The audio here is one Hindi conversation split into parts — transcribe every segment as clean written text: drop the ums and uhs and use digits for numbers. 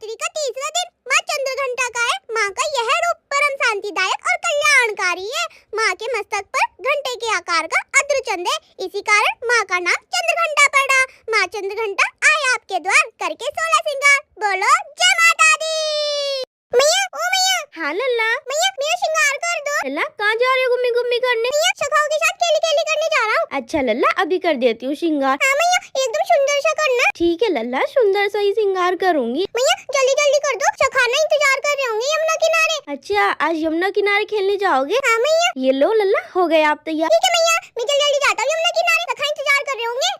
नवरात्रि का तीसरा दिन माँ चंद्रघंटा का है। माँ का यह रूप परम शांतिदायक और कल्याणकारी है। माँ के मस्तक पर घंटे के आकार का अद्रचंद है, इसी कारण माँ का नाम चंद्रघंटा पड़ा। माँ चंद्रघंटा आए आपके द्वार करके 16 श्रृंगार। बोलो जय माता दी। मैया ओ मैया। हाँ लल्ला। मैया मेरा श्रृंगार कर दो। लल्ला कहाँ जा रहे हो गुम्मी गुम्मी करने? मैया सखाओं के साथ खेली खेली करने जा रहा हूँ। अच्छा लल्ला अभी कर देती हूँ श्रृंगार। हाँ मैया एकदम सुंदर सा करना। ठीक है लल्ला सुंदर सा ही श्रृंगार करूँगी। मैया जल्दी जल्दी कर दो, सखाना इंतजार कर रहे होंगे यमुना किनारे। अच्छा आज यमुना किनारे खेलने जाओगे? हाँ मैया। ये लो लल्ला हो गए आप तैयार। ठीक है मैया मैं जल्दी जल्दी जाता हूँ यमुना किनारे, सखा इंतजार कर रहे होंगे।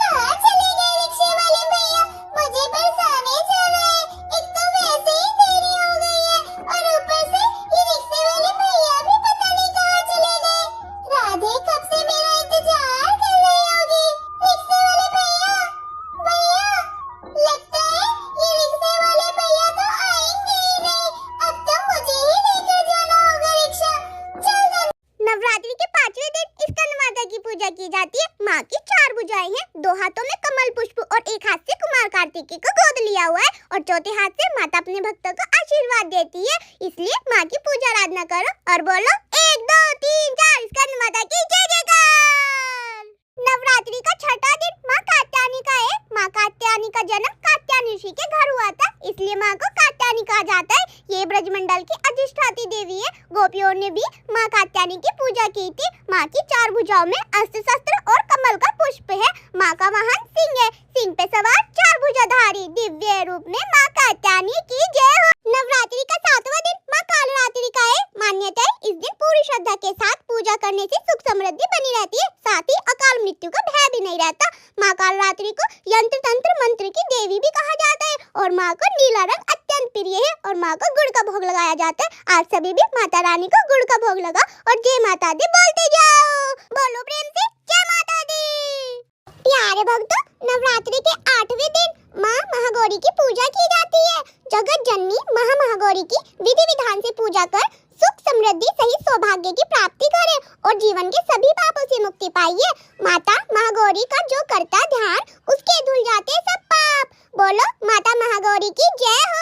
कहाँ चले गए रिक्शे वाले भैया? मुझे बरसाने चल रहे हैं। एक तो वैसे ही देरी हो गई है और ऊपर से ये रिक्शे वाले भैया भी पता नहीं कहाँ चले गए। राधे कब से मेरा इंतजार कर रही होगी। रिक्शे वाले भैया, भैया लगता है ये रिक्शे वाले भैया तो आएंगे ही नहीं। अब तो मुझे ही लेकर जाना होगा रिक्शा। चल नवरात्रि के 5वें दिन स्कंद माता की पूजा की जाती है। माँ की 4 भुजाएं हैं, 2 हाथों में कमल पुष्प और एक हाथ से कुमार कार्तिकेय को गोद लिया हुआ है और चौथे हाथ से माता अपने भक्तों को आशीर्वाद देती है। इसलिए माँ की पूजा आराधना करो और बोलो 1 2 3 4 स्कंद माता की जय जयकार। नवरात्रि का 6वां दिन माँ कात्यायनी का है। माँ कात्यायनी का जन्म कात्यायन ऋषि के घर हुआ था, इसलिए माँ को कात्यायनी कहा जाता है। ये ब्रजमंडल की अधिष्ठात्री देवी है। गोपियों ने भी माँ कात्यायनी की पूजा की थी। माँ की 4 भुजाओं में अस्त्र शस्त्र और कमल का पुष्प है। माँ का वाहन सिंह है, सिंह पे सवार 4 भुजाधारी दिव्य रूप में माँ कात्यायनी की जय हो। नवरात्रि का 7वां दिन माँ कालरात्रि का है। मान्यता है इस दिन पूरी श्रद्धा के साथ पूजा करने से सुख समृद्धि बनी रहती है, साथ ही अकाल मृत्यु का भय भी नहीं रहता। माँ कालरात्रि को यंत्र तंत्र मंत्र की देवी भी कहा जाता है और माँ को नीला रंग अत्यंत प्रिय है और माँ को गुड़ का भोग लगाया जाता है। आप सभी भी माता रानी को गुड़ का भोग लगा और जय माता दी बोलते जाओ। बोलो प्रेम से जय माता दी। प्यारे भक्तों, नवरात्रि के 8वें दिन माँ महागौरी की पूजा की जाती है। जगत जननी महागौरी की विधि विधान से पूजा कर सुख समृद्धि सहित सौभाग्य की प्राप्ति करें और जीवन के सभी पापों से मुक्ति पाइए। माता महागौरी का जो करता ध्यान उसके धुल जाते सब पाप। बोलो माता महागौरी की जय हो।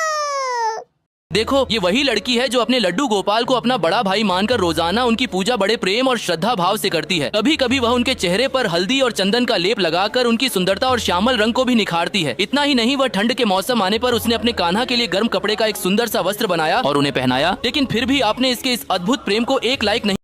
देखो ये वही लड़की है जो अपने लड्डू गोपाल को अपना बड़ा भाई मानकर रोजाना उनकी पूजा बड़े प्रेम और श्रद्धा भाव से करती है। कभी कभी वह उनके चेहरे पर हल्दी और चंदन का लेप लगाकर उनकी सुंदरता और श्यामल रंग को भी निखारती है। इतना ही नहीं, वह ठंड के मौसम आने पर उसने अपने कान्हा के लिए गर्म कपड़े का एक सुंदर सा वस्त्र बनाया और उन्हें पहनाया, लेकिन फिर भी आपने इसके इस अद्भुत प्रेम को एक लायक नहीं।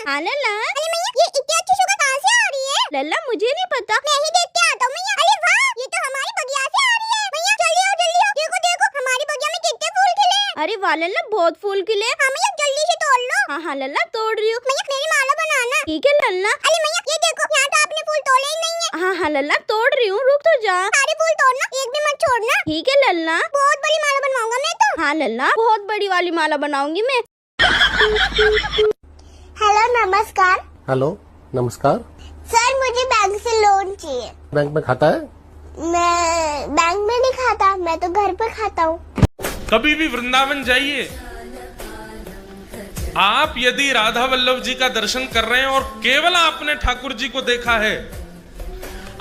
हाँ लल्ला। अरे मैया ये इतनी अच्छी शुगर कहाँ से आ रही है? लल्ला मुझे नहीं पता। मैं ही देख के आता हूँ मैया। अरे वाह ये तो हमारी बगिया से आ रही है। मैया जल्दी आओ जल्दी आओ। देखो देखो हमारी बगिया में कितने फूल खिले हैं। अरे वाह लल्ला बहुत फूल खिले। हाँ मैया जल्दी से तोड़ लो। हाँ लल्ला तोड़ रही हूँ। मैया मेरी माला बनाना। ठीक है लल्ला। अरे मैया ये देखो यहाँ तो आपने फूल तोड़े ही नहीं है। हाँ लल्ला तोड़ रही हूँ, रुक तो जा। सारे फूल तोड़ना, एक भी मत छोड़ना। ठीक है लल्ला। बहुत बड़ी माला बनवाऊंगा मैं तो। हाँ लल्ला बहुत बड़ी वाली माला बनाऊंगी मैं। हेलो नमस्कार। हेलो नमस्कार। सर मुझे बैंक से लोन चाहिए। बैंक में खाता है? मैं बैंक में नहीं खाता, मैं तो घर पर खाता हूँ। कभी भी वृंदावन जाइए, आप यदि राधा वल्लभ जी का दर्शन कर रहे हैं और केवल आपने ठाकुर जी को देखा है,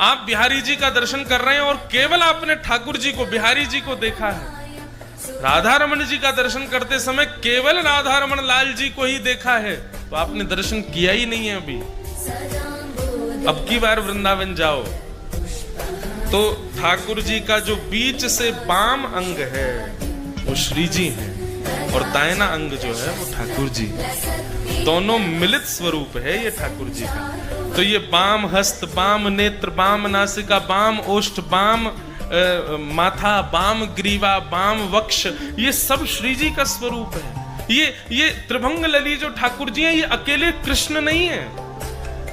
आप बिहारी जी का दर्शन कर रहे हैं और केवल आपने ठाकुर जी को बिहारी जी को देखा है, राधा रमन जी का दर्शन करते समय केवल राधा रमन लाल जी को ही देखा है, तो आपने दर्शन किया ही नहीं है अभी। अब की बार वृंदावन जाओ तो ठाकुर जी का जो बीच से बाम अंग है वो श्री जी है और दाहिना अंग जो है वो ठाकुर जी है। दोनों मिलित स्वरूप है ये ठाकुर जी का। तो ये बाम हस्त, बाम नेत्र, बाम नासिका, बाम ओष्ठ, बाम माथा, बाम ग्रीवा, बाम वक्ष, ये सब श्री जी का स्वरूप है। ये त्रिभंग लली जो ठाकुर जी हैं ये अकेले कृष्ण नहीं है,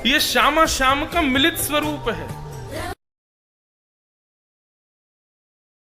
ये श्यामा श्याम का मिलित स्वरूप है।